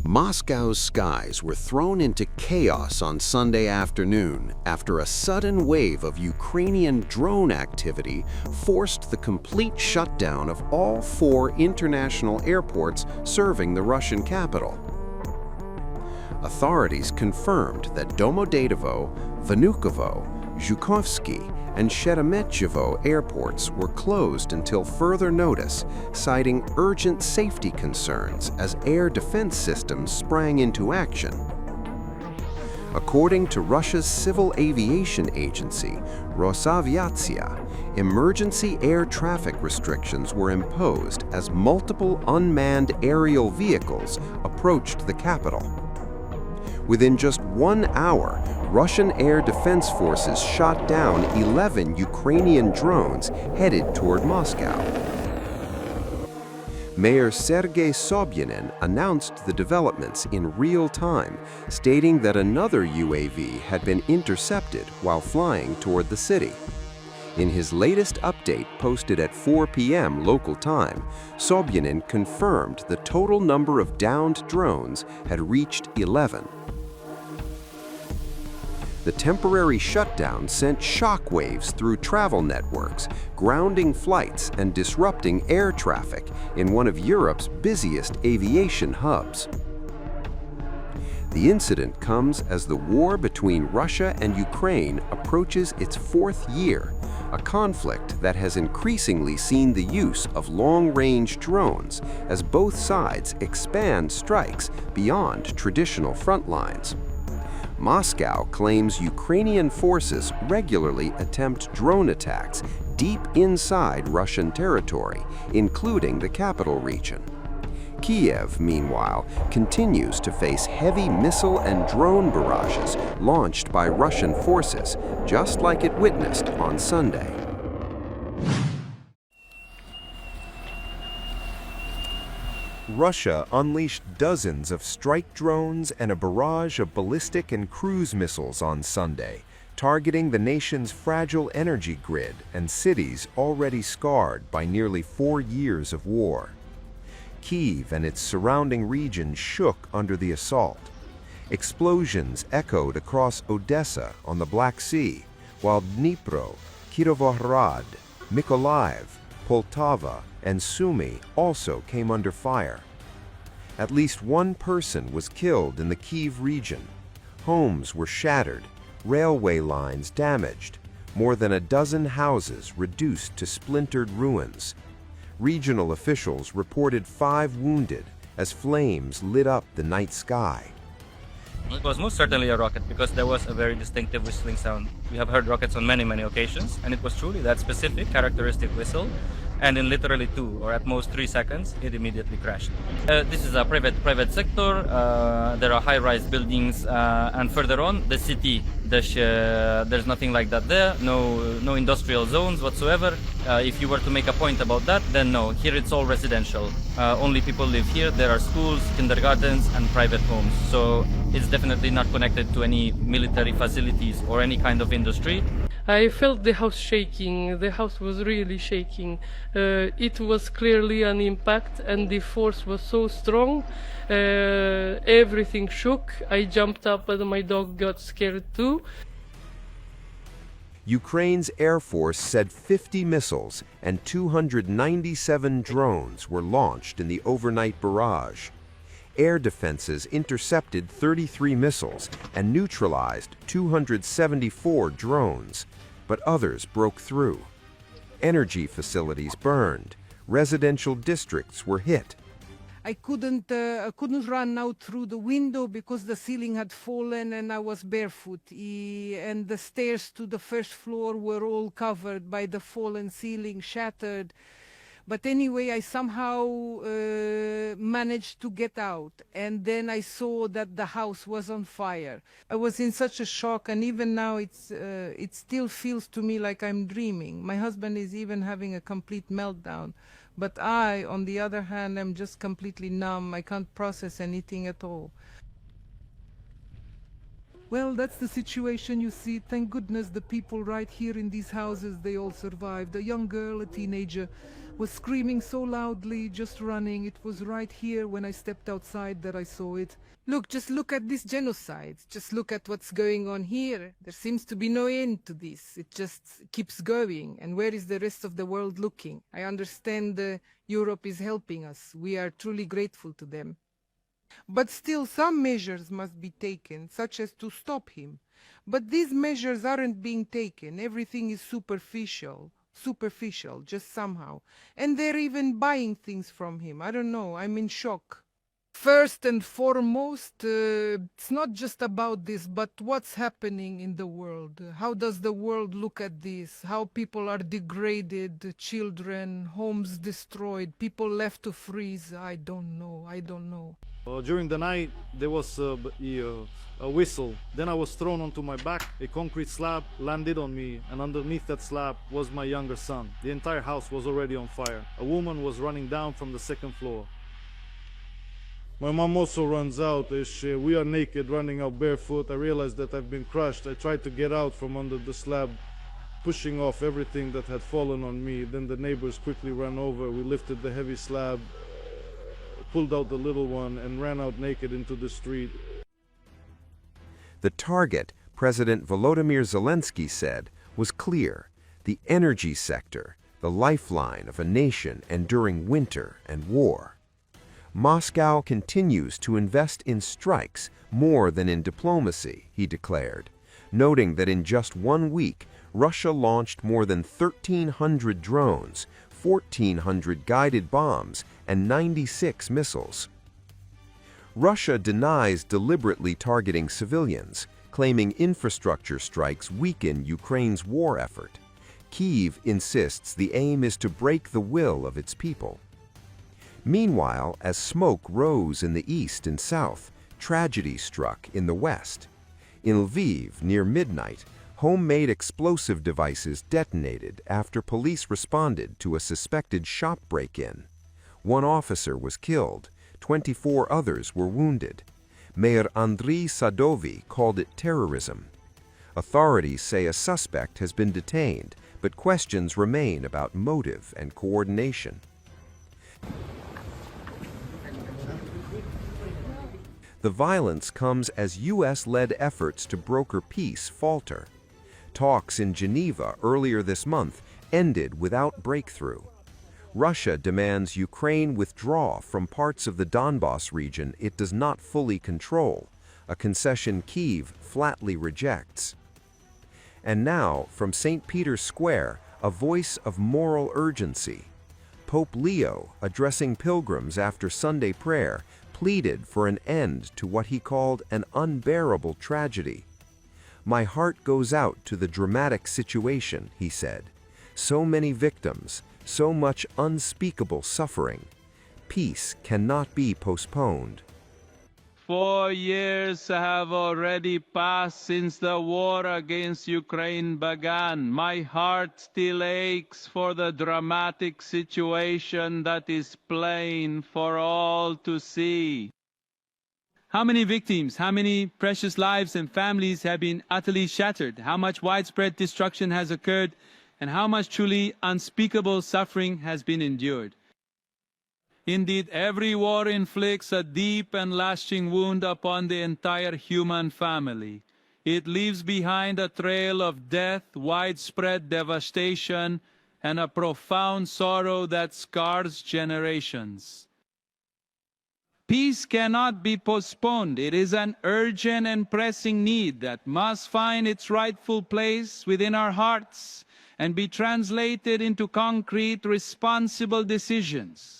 Moscow's skies were thrown into chaos on Sunday afternoon after a sudden wave of Ukrainian drone activity forced the complete shutdown of all 4 international airports serving the Russian capital. Authorities confirmed that Domodedovo, Vnukovo, Zhukovsky, and Sheremetyevo airports were closed until further notice, citing urgent safety concerns as air defense systems sprang into action. According to Russia's civil aviation agency, Rosaviatsia, emergency air traffic restrictions were imposed as multiple unmanned aerial vehicles approached the capital. Within just 1 hour, Russian air defense forces shot down 11 Ukrainian drones headed toward Moscow. Mayor Sergey Sobyanin announced the developments in real time, stating that another UAV had been intercepted while flying toward the city. In his latest update posted at 4 p.m. local time, Sobyanin confirmed the total number of downed drones had reached 11. The temporary shutdown sent shockwaves through travel networks, grounding flights and disrupting air traffic in one of Europe's busiest aviation hubs. The incident comes as the war between Russia and Ukraine approaches its 4th year, a conflict that has increasingly seen the use of long-range drones as both sides expand strikes beyond traditional front lines. Moscow claims Ukrainian forces regularly attempt drone attacks deep inside Russian territory, including the capital region. Kiev, meanwhile, continues to face heavy missile and drone barrages launched by Russian forces, just like it witnessed on Sunday. Russia unleashed dozens of strike drones and a barrage of ballistic and cruise missiles on Sunday, targeting the nation's fragile energy grid and cities already scarred by nearly 4 years of war. Kyiv and its surrounding region shook under the assault. Explosions echoed across Odessa on the Black Sea, while Dnipro, Kirovohrad, Mykolaiv, Poltava, and Sumy also came under fire. At least 1 person was killed in the Kyiv region. Homes were shattered, railway lines damaged, more than a dozen houses reduced to splintered ruins. Regional officials reported 5 wounded as flames lit up the night sky. It was most certainly a rocket because there was a very distinctive whistling sound. We have heard rockets on many occasions, and it was truly that specific characteristic whistle. And in literally 2 or at most 3 seconds, it immediately crashed. This is a private sector. There are high-rise buildings, and further on, the city. There's nothing like that there. No industrial zones whatsoever. If you were to make a point about that, then no. Here it's all residential. Only people live here. There are schools, kindergartens, and private homes. So it's definitely not connected to any military facilities or any kind of industry. I felt the house shaking. The house was really shaking. It was clearly an impact, and the force was so strong. Everything shook. I jumped up, and my dog got scared too. Ukraine's Air Force said 50 missiles and 297 drones were launched in the overnight barrage. Air defenses intercepted 33 missiles and neutralized 274 drones, but others broke through. Energy facilities burned. Residential districts were hit. I couldn't run out through the window because the ceiling had fallen and I was barefoot. And the stairs to the first floor were all covered by the fallen ceiling, shattered. But anyway, I somehow managed to get out. And then I saw that the house was on fire. I was in such a shock, and even now it still feels to me like I'm dreaming. My husband is even having a complete meltdown. But I, on the other hand, am just completely numb. I can't process anything at all. Well, that's the situation, you see. Thank goodness the people right here in these houses, they all survived. A young girl, a teenager. was screaming so loudly, just running. It was right here when I stepped outside that I saw it. Look, just look at this genocide. Just look at what's going on here. There seems to be no end to this. It just keeps going. And where is the rest of the world looking? I understand Europe is helping us. We are truly grateful to them. But still, some measures must be taken, such as to stop him. But these measures aren't being taken. Everything is superficial, just somehow. And they're even buying things from him. I don't know, I'm in shock. First and foremost, it's not just about this, but what's happening in the world. How does the world look at this? How people are degraded, children, homes destroyed, people left to freeze. I don't know. During the night, there was a whistle. Then I was thrown onto my back. A concrete slab landed on me, and underneath that slab was my younger son. The entire house was already on fire. A woman was running down from the second floor. My mom also runs out. We are naked, running out barefoot. I realized that I've been crushed. I tried to get out from under the slab, pushing off everything that had fallen on me. Then the neighbors quickly ran over. We lifted the heavy slab, pulled out the little one, and ran out naked into the street. The target, President Volodymyr Zelenskyy said, was clear: the energy sector, the lifeline of a nation enduring winter and war. Moscow continues to invest in strikes more than in diplomacy, he declared, noting that in just 1 week, Russia launched more than 1,300 drones, 1,400 guided bombs, and 96 missiles. Russia denies deliberately targeting civilians, claiming infrastructure strikes weaken Ukraine's war effort. Kyiv insists the aim is to break the will of its people. Meanwhile, as smoke rose in the east and south, tragedy struck in the west. In Lviv, near midnight, homemade explosive devices detonated after police responded to a suspected shop break-in. 1 officer was killed, 24 others were wounded. Mayor Andriy Sadovy called it terrorism. Authorities say a suspect has been detained, but questions remain about motive and coordination. The violence comes as U.S.-led efforts to broker peace falter. Talks in Geneva earlier this month ended without breakthrough. Russia demands Ukraine withdraw from parts of the Donbas region it does not fully control, a concession Kyiv flatly rejects. And now, from St. Peter's Square, a voice of moral urgency. Pope Leo, addressing pilgrims after Sunday prayer, pleaded for an end to what he called an unbearable tragedy. "My heart goes out to the dramatic situation," he said. "So many victims, so much unspeakable suffering. Peace cannot be postponed." 4 years have already passed since the war against Ukraine began. My heart still aches for the dramatic situation that is plain for all to see. How many victims, how many precious lives and families have been utterly shattered? How much widespread destruction has occurred? And how much truly unspeakable suffering has been endured? Indeed, every war inflicts a deep and lasting wound upon the entire human family. It leaves behind a trail of death, widespread devastation, and a profound sorrow that scars generations. Peace cannot be postponed. It is an urgent and pressing need that must find its rightful place within our hearts and be translated into concrete, responsible decisions.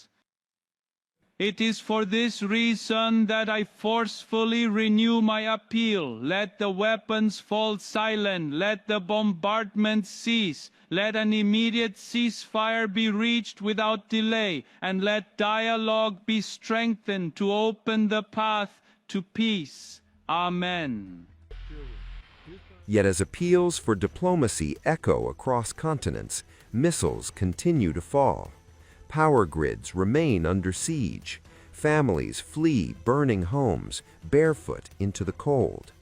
It is for this reason that I forcefully renew my appeal. Let the weapons fall silent. Let the bombardment cease. Let an immediate ceasefire be reached without delay. And let dialogue be strengthened to open the path to peace. Amen. Yet as appeals for diplomacy echo across continents, missiles continue to fall. Power grids remain under siege. Families flee burning homes, barefoot into the cold.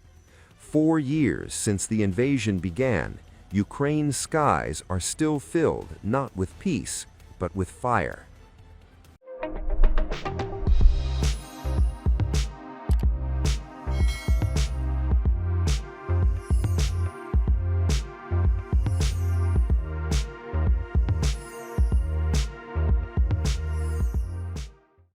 4 years since the invasion began, Ukraine's skies are still filled not with peace, but with fire.